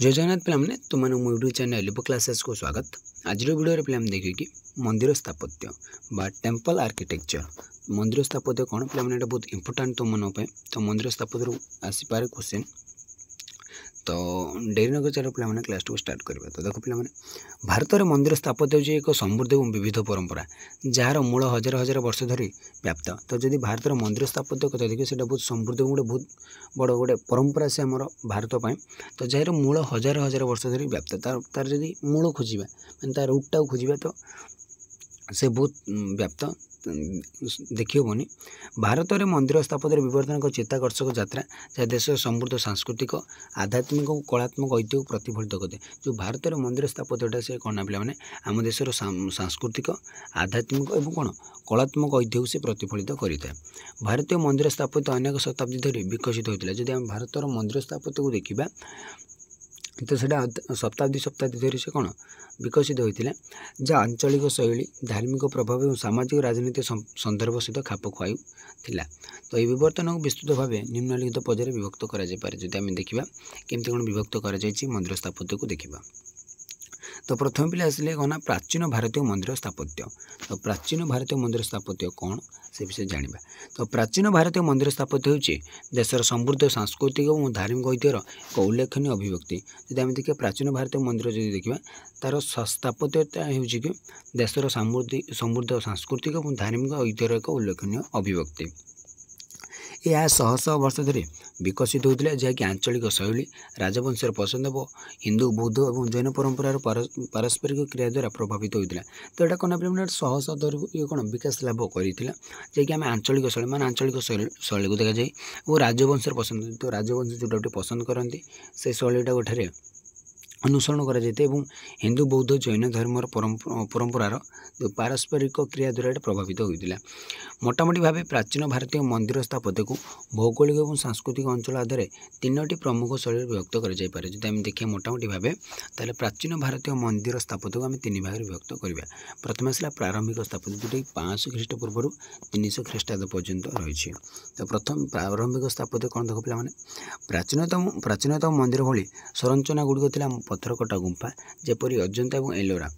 जय जगन्नाथ पे तुम यूट्यूब चैनल एलिपो क्लासेस को स्वागत। आज वीडियो पे देखिए कि मंदिर स्थापत्य बा टेम्पल आर्किटेक्चर। मंदिर स्थापत्य कौन पे बहुत इंपोर्टाट तुम मन तो मंदिर स्थापत्य आसीपे क्वेश्चन। तो डेरी नगर चलो पे क्लास को स्टार्ट करवा। तो देखो पे भारत में मंदिर स्थापत्य हूँ एक समृद्ध और विविध परंपरा जार मूल हजार हजार वर्ष धरी व्याप्त। तो जदि भारत मंदिर स्थापत्य कथा देखिए से बहुत समृद्ध गोटे बहुत बड़ गोटे परंपरा से आम भारत पर। तो जार मूल हजार हजार वर्ष धरी व्याप्त तार जदि मूल खोजा मैं तार रूटा खोजा तो से बहुत व्याप्त देखिबनी। भारत में मंदिर स्थापत्य विवर्तन एक चित्ताकर्षक यात्रा जहाँ देश समृद्ध सांस्कृतिक आध्यात्मिक और कलात्मक ऐतिह्य को प्रतिफलित करते। जो भारत में मंदिर स्थापत्यटा से कौन पे मैंने आम देशर सांस्कृतिक आध्यात्मिक और कौन कलात्मक ऐतिह्य को से प्रतिफलित करें। भारतीय मंदिर स्थापत्य अनेक शताब्दी धरी विकसित होता। जदि आम भारत मंदिर स्थापत्य को देखा तो सेटा शताब्दी धरी से कौन विकसित होता जहाँ आंचलिक शैली धार्मिक प्रभाव और सामाजिक राजनीतिक संदर्भ सहित खाप खुआई। तो ये विवर्तन को विस्तृत भाव निम्नलिखित पर्यायर विभक्त कर देखा केमती कौन विभक्त कर मंदिर स्थापत्य को देखा। तो प्रथम पिले आसिले कौन प्राचीन भारतीय मंदिर स्थापत्य। तो प्राचीन भारतीय मंदिर स्थापत्य कौन से विषय जाना। तो प्राचीन भारतीय मंदिर स्थापत्य होची देशर समृद्ध सांस्कृतिक और धार्मिक ऐतिह्यर एक उल्लेखनीय अभिव्यक्ति। जब आम देखिए प्राचीन भारतीय मंदिर जब देखा तार स्थापत्यता होची कि देशर समृद्ध सांस्कृतिक और धार्मिक ऐतिह्यर एक उल्लेखनीय अभिव्यक्ति। यह शह शह वर्ष धरी विकसित होता जहाँकि आंचलिक शैली राजवंशर पसंद और हिंदू बौद्ध और जैन परंपरार पारस्परिक क्रिया द्वारा प्रभावित होता। तो यहाँ कौन पे शह शह धरी ये कौन विकास लाभ कर जैकि आम आंचलिक शैली मान आंचलिक शैली को देखा जाए और राजवंशर पसंद। तो राजवंश जोटा गोटे पसंद करती से शैलीटा गोटे अनुसरण कर हिंदू बौद्ध जैन धर्मर परंपरार जो पारस्परिक क्रिया द्वारा प्रभावित होता। मोटामोटी भाव प्राचीन भारतीय मंदिर स्थापत्य को भौगोलिक और सांस्कृतिक अंचल आधार तीनोटी प्रमुख शैली विभक्त कर। जब आम देखिए मोटामोटी भाव ताले प्राचीन भारतीय मंदिर स्थापत्य को आम तीन भाग विभक्त करवा। प्रथम आसला प्रारंभिक स्थापत्य जोटा 500 ख्रीष्टपूर्व 300 ख्रीष्टाब्द पर्यंत रही। तो प्रथम प्रारंभिक स्थापत्य कौन देख पे प्राचीनतम मंदिर भली संरचना गुड़िक पत्थरकटा गुंफा जेपरी अजंता और एलोरा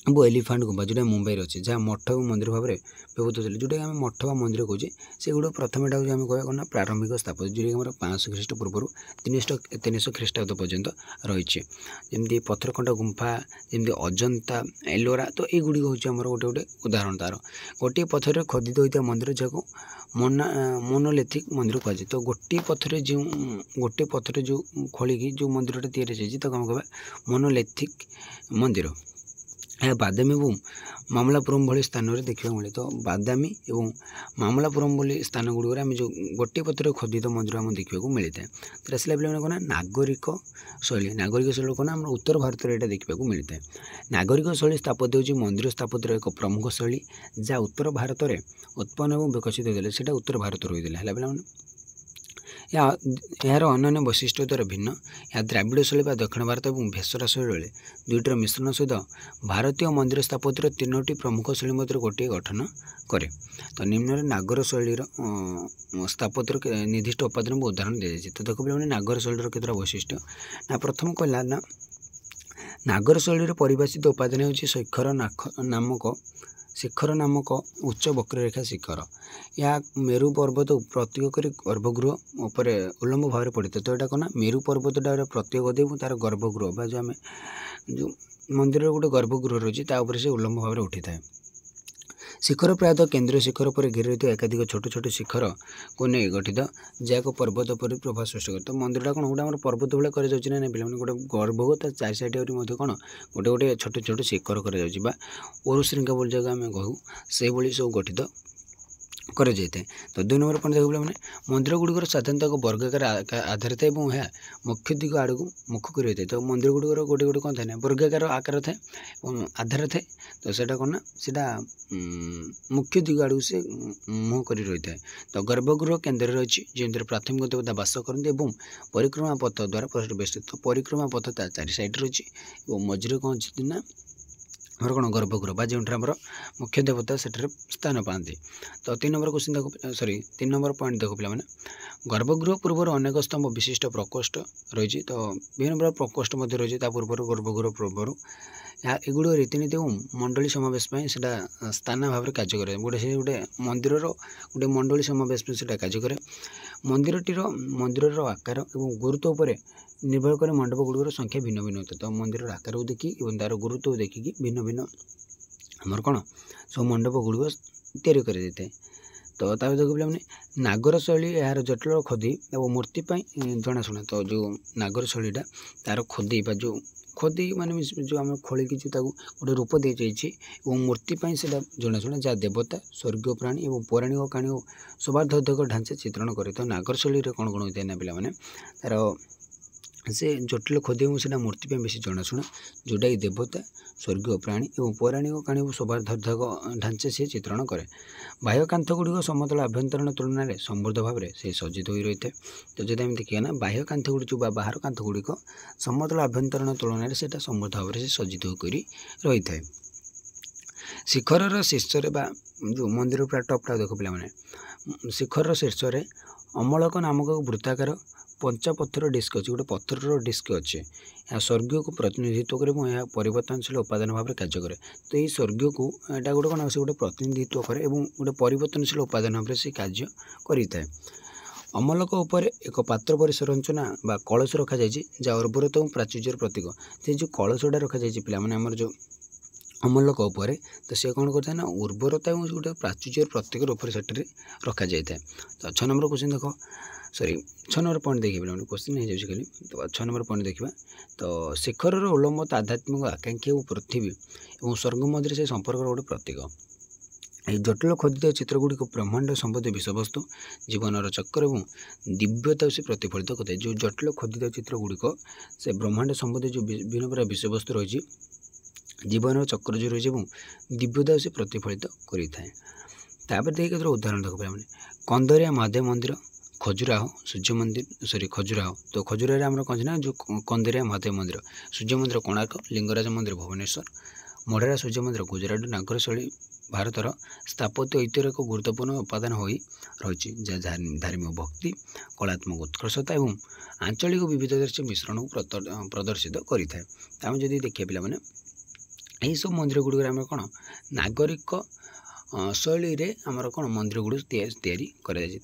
वो एलिफेंट गुंफा जोटा मुंबई अच्छे जहाँ मठ और मंदिर भाव में व्यवहृत होते जोटा आम मठ बा मंदिर कहे से गुड़ प्रथम एटा आम कह प्रारंभिक स्थापत्य जोटा 500 ख्रीष्टपूर्व 300 ख्रीष्टाब्द पर्यंत रही। जमी पत्थरकटा गुंफा जमी अजंता एलोरा तो ये गुड़ी हूँ आम गोटे गोटे उदाहरण तार गोटे पत्थर खोदित होता मंदिर जहाँ मोनोलिथिक मंदिर कहुए। तो गोटे पत्थर जो खोलिकी जो मंदिरटा तैयारी तो कौन कह मोनोलिथिक मंदिर। यह बादामी और मामलापुरम भली स्थान में देखा मिले। तो बादामी और मामलापुरम भली स्थान गुड़िक आम जो गोटे पत्थर खोदित मंदिर आम देखा मिलता है। तो आसला पे कौन नागरिक शैली कौन आम उत्तर भारत में देखा मिलता है। नागरिक शैली स्थापत्य हूँ मंदिर स्थापत्य एक प्रमुख शैली जहाँ उत्तर भारत में उत्पन्न और विकसित होता है उत्तर भारत होता है। यार अन्य वैशिष्ट्य द्वारा भिन्न यह द्राविड़ शैली दक्षिण भारत और भेषरा शैली दुईटर मिश्रण सहित भारतीय मंदिर स्थापत्य तीनोटी प्रमुख शैली मध्य गोटे गठन करे। तो निम्न नागर शैली स्थापत्य निर्दिष्ट उपादान उदाहरण दी जाए। तो देखो पे नागर शैली केतटा वैशिष्ट्य ना प्रथम कहला ना नागर शैली परिभाषित उपादान होची शिखर नामक उच्च वक्ररेखा शिखर। यह मेरु पर्वत प्रतीक कर गर्भगृह उपर उल्लंब भाव में पड़े। तो यहाँ कौन मेरु पर्वतटा प्रतीक दे तार गर्भगृह जो आम जो मंदिर गोटे गर्भगृह रही से उल्लंब भाव में उठी था। शिखर प्रायतः केंद्रीय शिखर पर घेरी रही एकाधिक छोट छोट शिखर को नहीं गठित जहाँ को पर्वत पर प्रभाव सृष्टि करे। तो मंदिरटा कौन गोटे पर्वत भाई कर पे गोटे गर्भगृह तर चार साइड कौन गोटे गोटे छोट छोट शिखर कर श्रृंखला बोल जगह आम कहूँ से सब गठित कर जाए। तो 2 नंबर पॉइंट देखो मैंने मंदिर गुड़िकर साधारणतः एक वर्गाकार आधार थाए और यह मुख्य दिग आड़ को मुख कर होता है। तो मंदिर गुड़िकर गोटे गोटे कौन थाए वर्गाकार आकार थाए और आधार थाए। तो सेटा कौन ना सेटा मुख्य दिग आड़ से मुँह कर रही है। तो गर्भगृह केन्द्र अच्छी जो प्राथमिक देवता बास करते परिक्रमा पथ द्वारा परिवेष्टित। तो परिक्रमा पथ चार साइड रही मझे कौन अच्छी ना आमर कौन गर्भगृह बा जो मुख्य देवता से स्थान पाती। तो 3 नंबर क्वेश्चन देखो, सॉरी 3 नंबर पॉइंट देखो पे गर्भगृह पूर्व अनेक स्तंभ विशिष्ट प्रकोष्ठ रही। तो विभिन्न प्रकार प्रकोष्ठ रही पूर्व गर्भगृह पूर्व एगुड़ रीतिनीति और मंडली समावेश से स्थान भाव में कार्य करे। गोटे मंदिर गोटे मंडली समावेश में से कार्य करे। मंदिर आकार और गुरुत्व पर निर्भर करे मंडप गुड़िकर संख्या भिन्न भिन्न होता है। तो मंदिर आकार को देखिए और तार गुरुत्व देखिए भिन्न भिन्न आमर कौन सब मंडप गुड़िक तैयारी कर। तो देखो पे नागर शैली यार जटिल खोदी और मूर्ति जनाशुना। तो जो नागर शैलीटा तार खोदी जो खोदी माने जो आम खोलिकी गोटे रूप दी जाइए मूर्ति से जनाशुना जहाँ देवता स्वर्गीय प्राणी और पौराणिक कहानी स्वार्थक ढांचा चित्रण करे। तो नागर शैली कौन कौन होता है ना पे तार से जटिल खोदी से मूर्ति बेसी जनाशुना जोटा कि देवता स्वर्गीय प्राणी और पौराणिक कहानी स्वार्थक ढांचा से चित्रण करे। बाह्य कांथ गुड़िक समतल आभ्यंतरण तुलन में समृद्ध भाव से सज्जित हो रही है। तो जब आम देखिए ना बाह्य कांथ गुड़ी जो बाहर कांथ गुड़िक समतल आभ्यंतरण तुलन में से समृद्ध भाव से सज्जित होकर रही है। शिखर शीर्ष जो मंदिर पूरा टपटा देखो पे शिखर शीर्ष अमलक नामक वृत्ताकार पंचा पत्थर डिस्क अच्छे गोटे पत्थर डिस्क अच्छे यह स्वर्गीय को प्रतिनिधित्व करे और यह परिवर्तनशील उपादान भाव में कार्य करे। तो ये स्वर्गीय को यहाँ गोटे कौन से गोटे प्रतिनिधित्व करे और गोटे परिवर्तनशील उपादान भाव में से कार्य करें। अमलक उपर एक पात्र परि संरचना बा कलश रखा जाए जहाँ उर्वरता और प्राचुर्यर प्रतीक। से जो कलशटा रखा जाए पे आमर जो अमलक उपर तो सी कौन करता है ना उर्वरता और गोटे प्राचुर्यर प्रतीक रूप से रखा जाए। तो 6 नंबर क्वेश्चन देखो, सॉरी 6 नंबर पॉइंट देखिए पे क्वेश्चन हो जाए खाली। तो 6 नंबर पॉइंट देखा तो शिखर उल्लम्बत आध्यात्मिक आकांक्षी और पृथ्वी और स्वर्ग मध्य से संपर्क गोटे प्रतीक। ये जटिल खोदित चित्रगुड़िक ब्रह्मांड संबंधी विषयवस्तु जीवन चक्र और दिव्यता से प्रतिफलित करते। जो जटिल खोदित चित्रगुड़िक से ब्रह्मांड संबंधी जो विभिन्न प्रकार विषयवस्तु रही जीवन चक्र जो रही दिव्यता से प्रतिफलित करें। देखिए उदाहरण देखो पे कंदरिया महादेव मंदिर, खजुराहो सूर्य मंदिर, सॉरी खजुराहो। तो खजुराहो आम कौन ना जो कंदरिया महादेव मंदिर, सूर्य मंदिर कोणार्क, लिंगराज मंदिर भुवनेश्वर, मोढेरा सूर्य मंदिर गुजरात। नागर शैली भारतर स्थापत्य ऐतिह्यर एक गुरुत्वपूर्ण उपादान हो रही जहाँ धार्मिक भक्ति कलात्मक उत्कर्षता और आंचलिक विविधता से मिश्रण को प्रदर्शित करें। आम जब देखिए पे यही सब मंदिर गुड़िक आम कौन नागरिक शैली रे आमर कौन मंदिर गुड़ तैयारी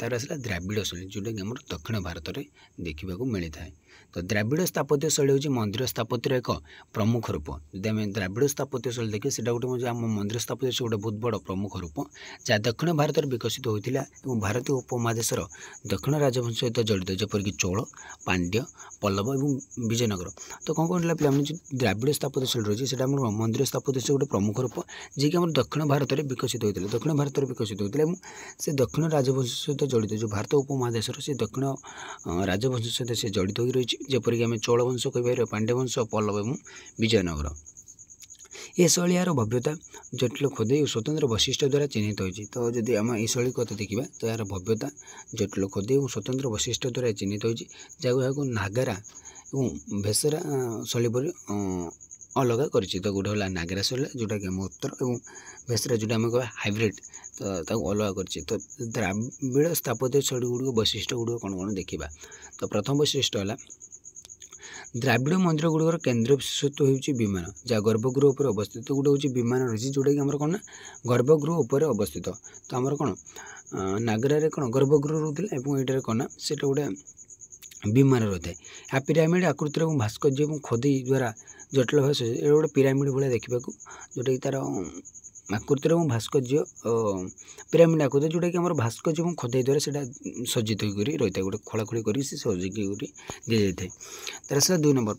तार आसला द्राविड़ शैली जोटा कि आम दक्षिण भारत में देखा मिलता है। तो द्राविड़ स्थापत्य शैली हूँ मंदिर स्थापत्यर एक प्रमुख रूप। जब आम द्राविड़ स्थापत्य शैली देखिए से गोटे आम मंदिर स्थापत्य से गोटे बहुत बड़ प्रमुख रूप जहाँ दक्षिण भारत में विकसित होता है। भारतीय उपमहादेशर दक्षिण राजवंश सहित जड़ित जपरिक चोल, पांड्य, पल्लव और विजयनगर। तो कौन कौन पे जो द्राविड़ स्थापत्य शैली रही है मंदिर स्थापत्य से गोटे प्रमुख रूप जी कि दक्षिण भारत में विकसित होता है। दक्षिण भारत में विकसित होता है से दक्षिण राजवंश सहित जड़ित जो भारत उपमहादेशर से दक्षिण राजवंश सहित से जड़ित हो रही जपरिक आम चोल वंश कह पांड्य वंश, पल्लव और विजयनगर। ये शैली यार भव्यता जटिल खोदे और स्वतंत्र वैशिष्ट्य द्वारा चिन्हित होती। तो जदि आम ये शैली कथा देखा तो यार भव्यता जटिल खोदे और स्वतंत्र वैशिष्ट्य द्वारा चिन्हित होती जहाँ नागरा और भेसरा शैली पर अलग कर। तो गोटे है नागरा शैली जोटा कि आम उत्तर और भेसरा जोटा आम कह हाइब्रिड तो अलग कर। तो द्राविड़ स्थापत्य शैली गुड़िक वैशिष्ट्य गुड़िक कौन कौन देखा। तो प्रथम वैशिष्ट्य है द्राविड़ मंदिर गुड़िकर केन्द्र विशेषत्व हो विमान जहाँ गर्भगृह उपर अवस्थित। तो गोटे हूँ विमान रही जोटा कि आम कौन ना गर्भगृह उपर अवस्थित। तो आमर कौन नागरा कौन गर्भगृह रोला और ये कौन ना से गोटे विमान रही है। पिरामिड आकृतिर और भास्कर्य और खोदी द्वारा जटिल भाव से गोटे पिरामिड भाया देखा जोटा कि तार आकृतिर और भास्कर्य पिरामिड आकृति जोटा कि आम भास्कर्य और खोदाई द्वारा से सज्जित होकर रही है गोटे खोलाखोली कर सजिक दी जाए। तार से 2 नंबर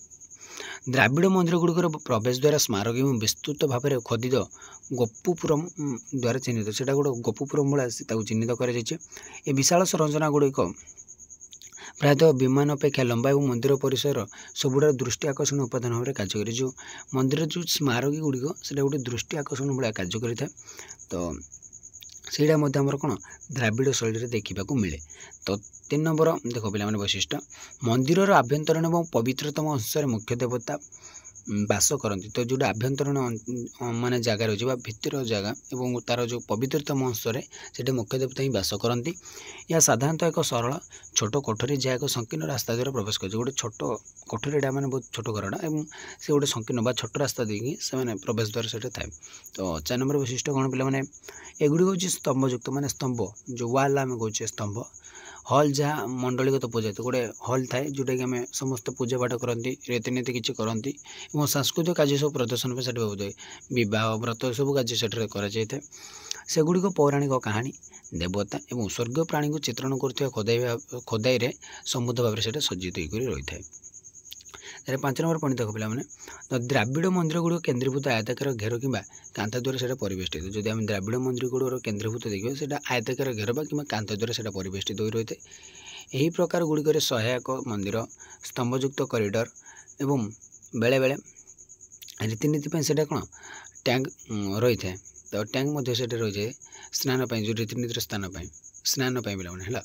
द्राविड़ मंदिर गुड़िकर प्रवेश द्वारा स्मारक और विस्तृत भाव में खोदित गोपुपुरम द्वारा चिन्हित से गोटे गोपुपुरम भाया चिन्हित कर विशाल संरचना गुड़िक प्रायतः विमान अपेक्षा लंबा और मंदिर परिसर सबुठार दृष्टि आकर्षण उपादान भाव में कार्य करे। जो मंदिर जो स्मारक गुड़िक से गोटे दृष्टि आकर्षण भाया कार्य करें। तो ସେଇଟା ମଧ୍ୟ ଆମର କ'ଣ ଦ୍ରାବିଡ଼ ଶୈଳୀରେ ଦେଖିବାକୁ ମିଳେ। ତ 3 ନମ୍ବର ଦେଖ ପିଲାମାନେ ବୈଶିଷ୍ଟ୍ୟ ମନ୍ଦିରର ଆଭ୍ୟନ୍ତରୀଣ ଏବଂ ପବିତ୍ରତମ ଅଂଶରେ ମୁଖ୍ୟ ଦେବତା बास करती तो जोटा आभ्यंतरण माने जगह रही भितर जगह और तार जो पवित्रतम अंशरे से मुख्य देवता ही बास करती। यह साधारणतः एक सरल छोट कोठरी जहाँ एक संकीर्ण रास्ता द्वारा प्रवेश कर गोटे छोट कोठरीटा मैंने बहुत छोट घरटा और से गोटे संकीर्ण बा छोट रास्ता देखिए से प्रवेश द्वार से थाए। तो 4 नंबर वैशिष्ट कौन पे एगुड़ी हूँ स्तंभयुक्त माने स्तंभ जो वाल आम कहे स्तंभ हल जहाँ मंडलीगत पूजा तो गोटे हल थाए जोटा कि आम समस्त पूजा पाठ करती रीतिनीति किसी करती और सांस्कृतिक कार्य सब प्रदर्शन पर बहुत बह व्रत सब कार्य से सेगुड़ी पौराणिक कहानी देवता और स्वर्गीय प्राणी को चित्रण कर खोदाई समृद्ध भाव से सज्जित होकर रही है। 5 नंबर पॉइंट देखो पे तो द्राविड़ मंदिर गुड़िक केन्द्रीभूत आयताकार घेर कि कांता द्वारा से परिवेष्टित जदि आम द्राविड़ मंदिर गुड़ केन्द्रीभूत देखिए से आयताकार घेर कि कांता द्वारा से परिवेष्टित हो रही है। यही प्रकार गुड़िक सहायक मंदिर स्तंभयुक्त कॉरिडोर एवं बेले बेले रीतिनीति से कौन टैंक रही है तो टैंक से रही है स्नान जो रीतिनीतिर स्नान पे है।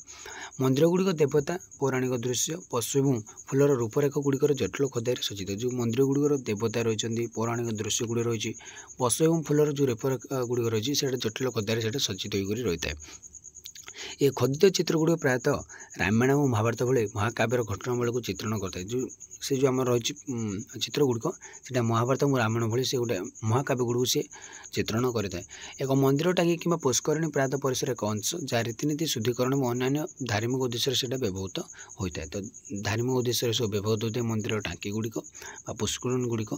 मंदिर गुड़िक देवता पौराणिक दृश्य पशु और फूलर रूपरेख गुड़िकर जटिल खोदाई सज्जित जो मंदिर गुड़िकर देवता रही पौराणिक दृश्य गुड़ी रही पशु और फूलर जो रूपरेख गुड़िक रही है जटिल खोदाई से सज्जित होकर रही है। ये खोदित चित्र गुड़िक प्रायतः रामायण और महाभारत भली महाकाव्यर घटनावली को चित्रण करता है जो से जो आम रही चित्र गुड़िक से महाभारत और रामायण भली से गोटे महाकाव्य गुड़ से चित्रण करता है। एक मंदिर टांगी कि पुष्करणी प्रायतः परिसर एक अंश जहाँ रीतिनीति शुद्धिकरण और अन्य धार्मिक उद्देश्य से व्यवहृत होता है। तो धार्मिक उद्देश्य सब व्यवहृत होता है मंदिर टांकी गुड़िक पुष्करणी गुड़िक।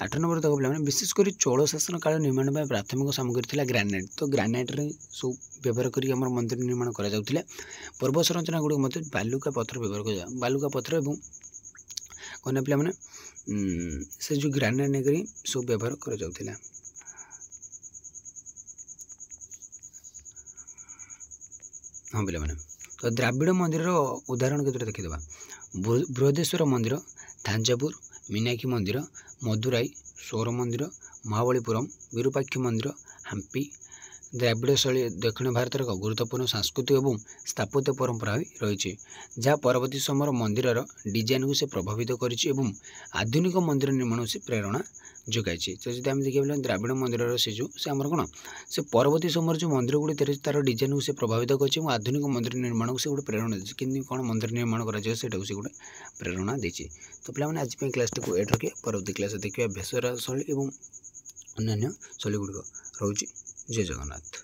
8 नंबर तक पे विशेषकर चोल शासन काल निर्माण में प्राथमिक सामग्री थी ग्रानाइट तो ग्रानाइट सब व्यवहार कर मंदिर निर्माण कर पर्व संरचना गुड़िक मत बालुका पत्थर व्यवहार कर बालुका पत्थर और कौन पे मैंने से जो ग्रानाइट नहीं सब व्यवहार कर। हाँ पे मैंने तो द्राविड़ मंदिर उदाहरण के देखीदा बृहदेश्वर मंदिर थांजावुर मीनाक्षी मंदिर मदुराई सौर मंदिर महाबलीपुरम विरूपाक्ष मंदिर हम्पी द्राविड़ शैली दक्षिण भारत एक गुरुत्वपूर्ण सांस्कृतिक और स्थापत्य परंपरा रही जहाँ परवर्ती समय मंदिर डिजाइन को से प्रभावित कर आधुनिक मंदिर निर्माण से प्रेरणा जोगाई। तो जब आम देखिए द्राविड़ मंदिर से जो से आम कौन से परवर्ती समय जो मंदिर गुड़ी तार डिजाइन को से प्रभावित कर आधुनिक मंदिर निर्माण को से गोटे प्रेरणा देती कि कौन मंदिर निर्माण कर से गोटे प्रेरणा देती। तो पे आज क्लास को एड रखिए परवर्ती क्लास देखिए अभ्यास शैली और अन्य शैली गुड़िक रोचे। जय जगन्नाथ।